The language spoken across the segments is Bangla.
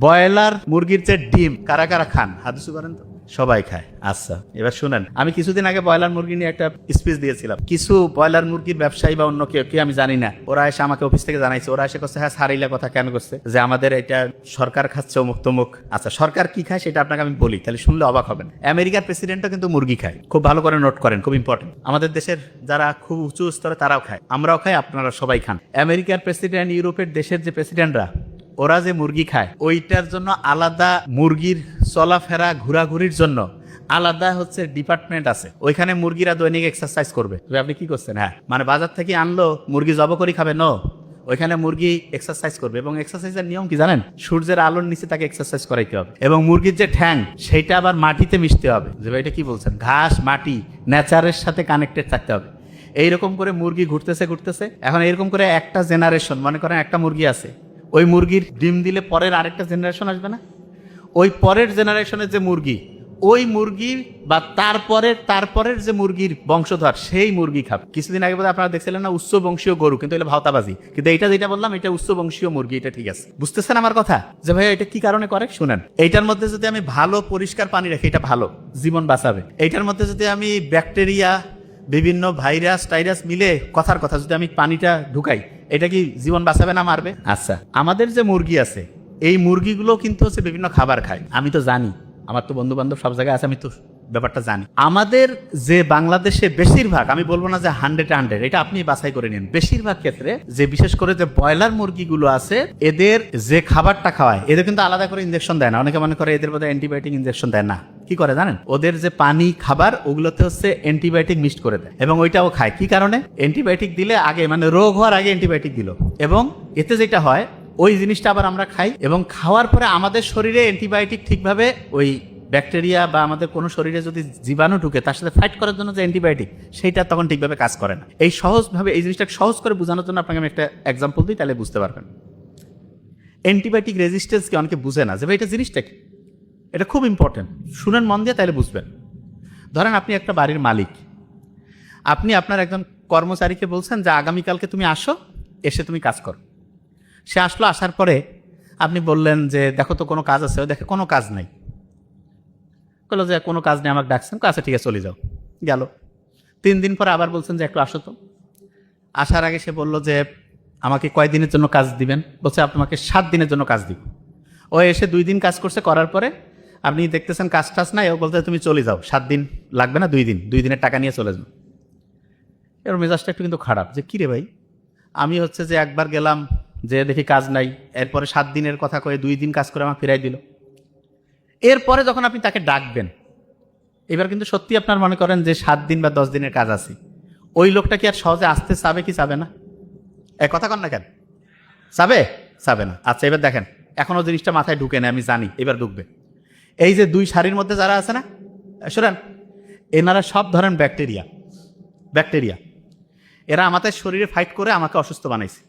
ব্রয়লার মুরগির যে ডিম কারা কারা খান? হাত উঁচু করেন তো। সবাই খায়। আচ্ছা, এবার শুনেন, আমি কিছুদিন আগে ব্রয়লার মুরগি নিয়ে একটা স্পিচ দিয়েছিলাম। কিছু ব্রয়লার মুরগির ব্যবসায়ী বা অন্য কেউ কি আমি জানি না, ওরা এসে আমাকে অফিস থেকে জানাইছে, ওরা এসে করছে হ্যাঁ সারিলা কথা কেন করছে, যে আমাদের এটা সরকার খাচ্ছে অমুক তমুক। আচ্ছা, সরকার কি খায় সেটা আপনাকে আমি বলি, তাহলে শুনলে অবাক হবেন। আমেরিকার প্রেসিডেন্টও কিন্তু মুরগি খায়। খুব ভালো করে নোট করেন, খুব ইম্পর্টেন্ট। আমাদের দেশের যারা খুব উঁচু স্তরে তারাও খায়, আমরাও খাই, আপনারা সবাই খান। আমেরিকার প্রেসিডেন্ট, ইউরোপের দেশের যে প্রেসিডেন্টরা, ওরা যে মুরগি খায় ওইটার জন্য আলাদা, মুরগির চলাফেরা ঘোরাঘুরির জন্য আলাদা হচ্ছে ডিপার্টমেন্ট আছে। ওইখানে মুরগিরা দৈনিক এক্সারসাইজ করবে। আপনি কি করছেন? হ্যাঁ, মানে বাজার থেকে আনলো মুরগি জব করে খাবে? নো, ওইখানে মুরগি এক্সারসাইজ করবে। এবং এক্সারসাইজের নিয়ম কি জানেন? সূর্যের আলোর নিচে তাকে এক্সারসাইজ করাইতে হবে। এবং মুরগির যে ঠ্যাং সেইটা আবার মাটিতে মিশতে হবে। যে ভাই এটা কি বলছেন? ঘাস, মাটি, নেচারের সাথে কানেক্টেড থাকতে হবে। এইরকম করে মুরগি ঘুরতেছে ঘুরতেছে। এখন এরকম করে একটা জেনারেশন, মনে করেন একটা মুরগি আছে, ওই মুরগির ডিম দিলে পরের আরেকটা জেনারেশন আসবে না? ওই পরের জেনারেশনের যে মুরগি, ওই মুরগি বা তারপরের যে মুরগির বংশধর, সেই মুরগি খাবে। কিছুদিন আগে বোধহয় আপনারা দেখছিলেন না উচ্চ বংশীয় গরু, কিন্তু এটা ভাওতাবাজি। কিন্তু এইটা যেটা বললাম, এটা উচ্চ বংশীয় মুরগি, এটা ঠিক আছে। বুঝতেছেন আমার কথা? যে ভাই এটা কি কারণে করে শুনেন। এইটার মধ্যে যদি আমি ভালো পরিষ্কার পানি রাখি, এটা ভালো, জীবন বাঁচাবে। এইটার মধ্যে যদি আমি ব্যাকটেরিয়া, বিভিন্ন ভাইরাস টাইরাস মিলে, কথার কথা, যদি আমি পানিটা ঢুকাই, এটা কি জীবন বাঁচাবে না মারবে? আচ্ছা, আমাদের যে মুরগি আছে, এই মুরগিগুলো কিন্তু হচ্ছে বিভিন্ন খাবার খায়। আমি তো জানি, আমার তো বন্ধু বান্ধব সব জায়গায় আছে, আমি তো ব্যাপারটা জানি। আমাদের যে বাংলাদেশে বেশিরভাগ, আমি বলবো না যে 100, এটা আপনি বাছাই করে নিন, বেশিরভাগ ক্ষেত্রে যে বিশেষ করে যে ব্রয়লার মুরগিগুলো আছে, এদের যে খাবারটা খাওয়ায়, এদের কিন্তু আলাদা করে ইনজেকশন দেয় না। অনেকে মনে করে এদের মধ্যে অ্যান্টিবায়োটিক ইনজেকশন দেয় না। কি করে জানেন? ওদের যে পানি খাবার, ওগুলোতে হচ্ছে অ্যান্টিবায়োটিক মিক্সড করে দেয়, এবং ওইটাও খায়। কি কারণে? অ্যান্টিবায়োটিক দিলে আগে, মানে রোগ হওয়ার আগে অ্যান্টিবায়োটিক দিল, এবং এতে যেটা হয় ওই জিনিসটা আবার আমরা খাই, এবং খাওয়ার পরে আমাদের শরীরে অ্যান্টিবায়োটিক ঠিকভাবে ওই ব্যাকটেরিয়া বা আমাদের কোনো শরীরে যদি জীবাণু ঢুকে, তার সাথে ফাইট করার জন্য যে অ্যান্টিবায়োটিক, সেইটা তখন ঠিকভাবে কাজ করে না। এই সহজভাবে এই জিনিসটা সহজ করে বোঝানোর জন্য আপনাকে আমি একটা এক্সাম্পল দিই, তাহলে বুঝতে পারবেন। অ্যান্টিবায়োটিক রেজিস্ট্যান্সকে অনেকে বুঝে না, যে ভাই এটা জিনিসটা কি। এটা খুব ইম্পর্টেন্ট, শুনেন মন দিয়ে, তাহলে বুঝবেন। ধরেন আপনি একটা বাড়ির মালিক, আপনি আপনার একজন কর্মচারীকে বলছেন যে আগামীকালকে তুমি আসো, এসে তুমি কাজ করো। সে আসলো, আসার পরে আপনি বললেন যে দেখো তো কোনো কাজ আছে? ও দেখে কোনো কাজ নাই। বললো যে কোনো কাজ নেই, আমাকে ডাকছেন। আচ্ছা ঠিক আছে, চলে যাও। গেল। 3 দিন পরে আবার বলছেন যে একটু আসো তো। আসার আগে সে বললো যে আমাকে কয় দিনের জন্য কাজ দিবেন? বলছে আপনাকে 7 দিনের জন্য কাজ দিব। ও এসে 2 দিন কাজ করছে, করার পরে আপনি দেখতেছেন কাজ টাজ নাই, ও বলতে তুমি চলে যাও, 7 দিন লাগবে না, 2 দিন, 2 দিনের টাকা নিয়ে চলে যাও। এর মেজাজটা একটু কিন্তু খারাপ, যে কিরে ভাই, আমি হচ্ছে যে একবার গেলাম, যে দেখি কাজ নাই, এরপরে 7 দিনের কথা কয়ে 2 দিন কাজ করে আমাকে ফিরাই দিল। এরপরে যখন আপনি তাকে ডাকবেন, এবার কিন্তু সত্যি আপনার মনে করেন যে 7 দিন বা 10 দিনের কাজ আছে, ওই লোকটা কি আর সহজে আসতে চাবে কি চাবে না? এক কথা কন না কেন? চাবে? চাবে না। আচ্ছা, এবার দেখেন, এখনো জিনিসটা মাথায় ঢুকে না, আমি জানি এবার ঢুকবে। এই যে 2 সারির মধ্যে যারা আছে না, শোনেন, এনারা সব ধরেন ব্যাকটেরিয়া। এরা আমাদের শরীরে ফাইট করে আমাকে অসুস্থ বানাইছে।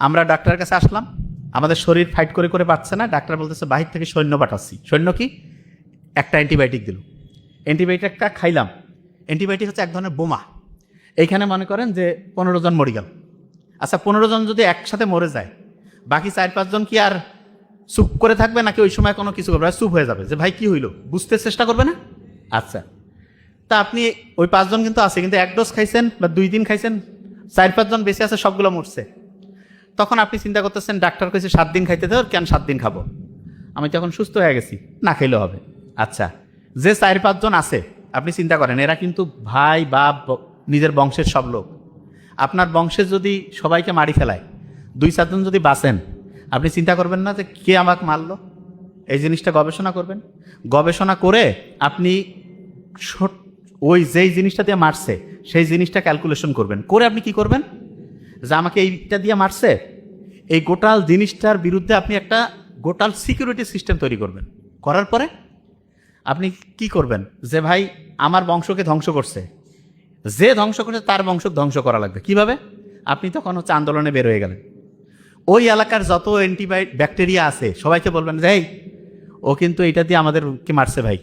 আমরা ডাক্তারের কাছে আসলাম, আমাদের শরীর ফাইট করে করে পাচ্ছে না, ডাক্তার বলতেছে বাহির থেকে সৈন্য পাঠাচ্ছি। সৈন্য কি? একটা অ্যান্টিবায়োটিক দিল, অ্যান্টিবায়োটিকটা খাইলাম। অ্যান্টিবায়োটিক হচ্ছে এক ধরনের বোমা। এইখানে মনে করেন যে 15 জন মরে গেল। আচ্ছা, 15 জন যদি একসাথে মরে যায়, বাকি 4-5 জন কি আর চুপ করে থাকবে, নাকি ওই সময় কোনো কিছু করবে? চুপ হয়ে যাবে, যে ভাই কি হইলো, বুঝতে চেষ্টা করবে না? আচ্ছা, তা আপনি ওই 5 জন কিন্তু আছে, কিন্তু 1 ডোজ খাইছেন বা 2 দিন খাইছেন, 4-5 জন বেঁচে আছে, সবগুলো মরছে। তখন আপনি চিন্তা করতেছেন, ডাক্তার কইছে 7 দিন খাইতে দেওয়ার, কেন 7 দিন খাবো? আমি তখন সুস্থ হয়ে গেছি, না খাইলেও হবে। আচ্ছা, যে 4-5 জন আছে, আপনি চিন্তা করেন, এরা কিন্তু ভাই বাপ নিজের বংশের সব লোক। আপনার বংশের যদি সবাইকে মারি ফেলায়, 2-4 জন যদি বাঁচেন, আপনি চিন্তা করবেন না যে কে আমাকে মারলো? এই জিনিসটা গবেষণা করবেন। গবেষণা করে আপনি ওই যেই জিনিসটা দিয়ে মারছে, সেই জিনিসটা ক্যালকুলেশন করবেন। করে আপনি কি করবেন? যে আমাকে এইটা দিয়ে মারছে, এই গোটাল জিনিসটার বিরুদ্ধে আপনি একটা গোটাল সিকিউরিটি সিস্টেম তৈরি করবেন। করার পরে আপনি কি করবেন? যে ভাই আমার বংশকে ধ্বংস করছে, যে ধ্বংস করছে তার বংশকে ধ্বংস করা লাগবে। কিভাবে? আপনি তখন হচ্ছে আন্দোলনে বের হয়ে গেলেন। ওই এলাকার যত ব্যাকটেরিয়া আছে সবাইকে বলবেন যে এই, ও কিন্তু এইটা দিয়ে আমাদেরকে মারছে ভাই,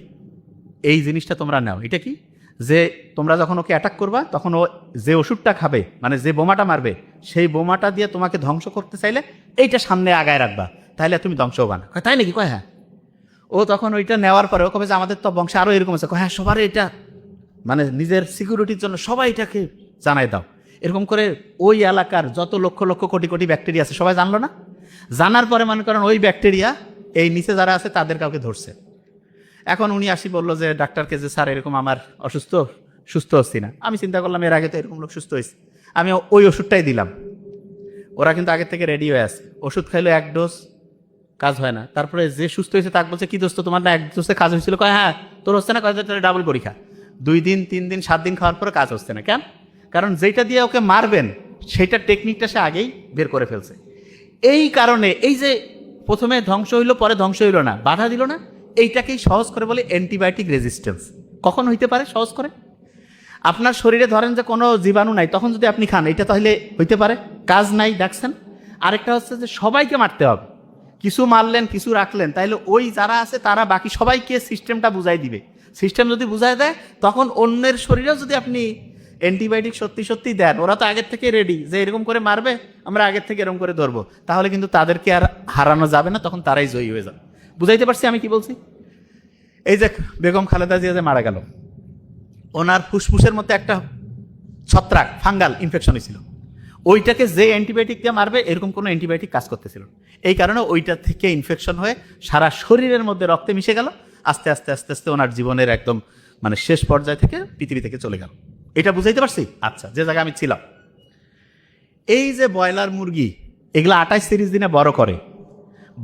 এই জিনিসটা তোমরা নাও। এটা কি? যে তোমরা যখন ওকে অ্যাটাক করবা, তখন ও যে ওষুধটা খাবে, মানে যে বোমাটা মারবে, সেই বোমাটা দিয়ে তোমাকে ধ্বংস করতে চাইলে এইটা সামনে আগায় রাখবা, তাহলে তুমি ধ্বংস হবা না। তাই নাকি? কয় হ্যাঁ। ও তখন ওইটা নেওয়ার পরে ও কবে যে আমাদের তো বংশে আরও এরকম আছে। হ্যাঁ, সবার এটা মানে নিজের সিকিউরিটির জন্য সবাই এটাকে জানাই দাও। এরকম করে ওই এলাকার যত লক্ষ লক্ষ কোটি কোটি ব্যাকটেরিয়া আছে সবাই জানলো না। জানার পরে মনে করেন ওই ব্যাকটেরিয়া এই নিচে যারা আছে তাদের কাউকে ধরছে। এখন উনি আসি বললো যে ডাক্তারকে যে স্যার এরকম আমার সুস্থ হচ্ছি না। আমি চিন্তা করলাম এর আগে তো এরকম লোক সুস্থ হয়েছে, আমি ওই ওষুধটাই দিলাম। ওরা কিন্তু আগের থেকে রেডি হয়ে আছে, ওষুধ খাইলো 1 ডোজ, কাজ হয় না। তারপরে যে সুস্থ হয়েছে তাকে বলছে কি দোস্ত তোমার না 1 ডোজে কাজ হয়েছিল? কয় হ্যাঁ। তোর হচ্ছে না? কয় তাহলে ডাবল পরীক্ষা। 2 দিন 3 দিন 7 দিন খাওয়ার পরে কাজ হচ্ছে না। কেন? কারণ যেটা দিয়ে ওকে মারবেন সেইটার টেকনিকটা সে আগেই বের করে ফেলছে। এই কারণে এই যে প্রথমে ধ্বংস হইলো পরে ধ্বংস হইলো না, বাধা দিল না, এইটাকেই সহজ করে বলে অ্যান্টিবায়োটিক রেজিস্ট্যান্স। কখন হইতে পারে সহজ করে? আপনার শরীরে ধরেন যে কোনো জীবাণু নাই, তখন যদি আপনি খান এটা তাহলে হইতে পারে, কাজ নাই, দেখছেন। আরেকটা হচ্ছে যে সবাইকে মারতে হবে, কিছু মারলেন কিছু রাখলেন, তাইলে ওই যারা আছে তারা বাকি সবাইকে সিস্টেমটা বুঝাই দিবে। সিস্টেম যদি বুঝাই দেয় তখন অন্যের শরীরেও যদি আপনি অ্যান্টিবায়োটিক সত্যি দেন, ওরা তো আগের থেকে রেডি যে এরকম করে মারবে, আমরা আগের থেকে এরকম করে ধরবো, তাহলে কিন্তু তাদেরকে আর হারানো যাবে না, তখন তারাই জয়ী হয়ে যাবে। বুঝাইতে পারছি আমি কি বলছি? এই যে বেগম খালেদা জিয়া যে মারা গেল, ওনার ফুসফুসের মধ্যে একটা ছত্রাক ফাঙ্গাল ইনফেকশন হয়েছিল। ওইটাকে যে অ্যান্টিবায়োটিক দিয়ে মারবে এরকম কোনো অ্যান্টিবায়োটিক কাজ করতেছিল। এই কারণে ওইটা থেকে ইনফেকশন হয়ে সারা শরীরের মধ্যে রক্তে মিশে গেল। আস্তে আস্তে আস্তে আস্তে ওনার জীবনের একদম মানে শেষ পর্যায় থেকে পৃথিবী থেকে চলে গেল। এটা বুঝাইতে পারছি? আচ্ছা, যে জায়গায় আমি ছিলাম, এই যে ব্রয়লার মুরগি এগুলো 28-30 দিনে বড় করে।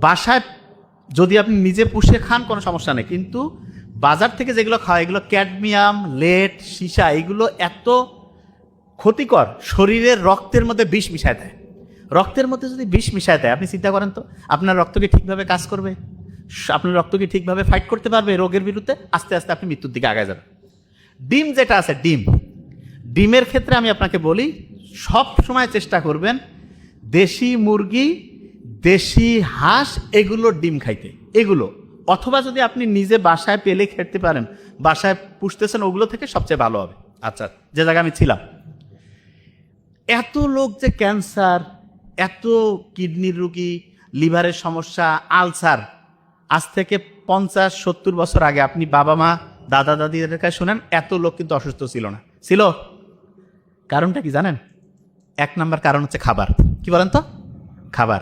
বাসায় যদি আপনি নিজে পুষে খান কোনো সমস্যা নেই, কিন্তু বাজার থেকে যেগুলো খাওয়া এগুলো ক্যাডমিয়াম, লেড, সীসা, এগুলো এত ক্ষতিকর, শরীরের রক্তের মধ্যে বিষ মিশায় দেয়। রক্তের মধ্যে যদি বিষ মিশায় দেয়, আপনি চিন্তা করেন তো আপনার রক্ত কি ঠিকভাবে কাজ করবে? আপনার রক্ত কি ঠিকভাবে ফাইট করতে পারবে রোগের বিরুদ্ধে? আস্তে আস্তে আপনি মৃত্যুর দিকে আগায় যাবেন। ডিম যেটা আছে, ডিমের ক্ষেত্রে আমি আপনাকে বলি সব সময় চেষ্টা করবেন দেশি মুরগি, দেশি হাঁস এগুলোর ডিম খাইতে, এগুলো। অথবা যদি আপনি নিজে বাসায় পেলে খেতে পারেন, বাসায় পুষতেছেন, ওগুলো থেকে সবচেয়ে ভালো হবে। আচ্ছা, যে জায়গায় আমি ছিলাম, এত লোক যে ক্যান্সার, এত কিডনির রুগী, লিভারের সমস্যা, আলসার, আজ থেকে 50-70 বছর আগে আপনি বাবা মা দাদা দাদিদের কাছে শুনেন, এত লোক কিন্তু অসুস্থ ছিল না। ছিল? কারণটা কি জানেন? 1 নাম্বার কারণ হচ্ছে খাবার। কি বলেন তো? খাবার।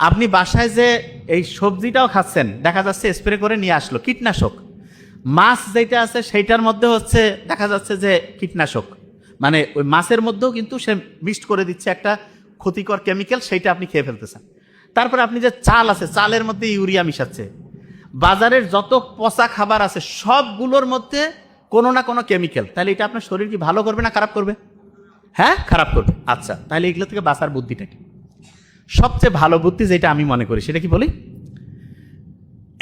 আপনি বাসায় যে এই সবজিটাও খাচ্ছেন, দেখা যাচ্ছে স্প্রে করে নিয়ে আসলো কীটনাশক। মাছ যেটা আছে সেইটার মধ্যে হচ্ছে দেখা যাচ্ছে যে কীটনাশক, মানে ওই মাছের মধ্যেও কিন্তু সে মিক্সড করে দিচ্ছে একটা ক্ষতিকর কেমিক্যাল, সেইটা আপনি খেয়ে ফেলতেছেন। তারপরে আপনি যে চাল আছে, চালের মধ্যে ইউরিয়া মিশাচ্ছে। বাজারের যত পচা খাবার আছে সবগুলোর মধ্যে কোনো না কোনো কেমিক্যাল। তাহলে এটা আপনার শরীর কি ভালো করবে না খারাপ করবে? হ্যাঁ, খারাপ করবে। আচ্ছা, তাহলে এগুলো থেকে বাঁচার বুদ্ধিটা কি? সবচেয়ে ভালো বুদ্ধি যেটা আমি মনে করি সেটা কি বলি?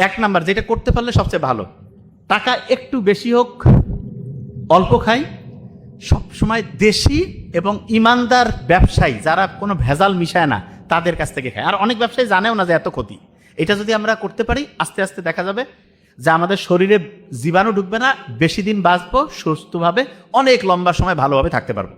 1 নাম্বার যেটা করতে পারলে সবচেয়ে ভালো, টাকা একটু বেশি হোক, অল্প খাই, সবসময় দেশি এবং ইমানদার ব্যবসায়ী যারা কোনো ভেজাল মিশায় না তাদের কাছ থেকে খায়। আর অনেক ব্যবসায়ী জানেও না যে এত ক্ষতি। এটা যদি আমরা করতে পারি, আস্তে আস্তে দেখা যাবে যে আমাদের শরীরে জীবাণু ঢুকবে না, বেশি দিন বাঁচবো সুস্থভাবে, অনেক লম্বা সময় ভালোভাবে থাকতে পারবো।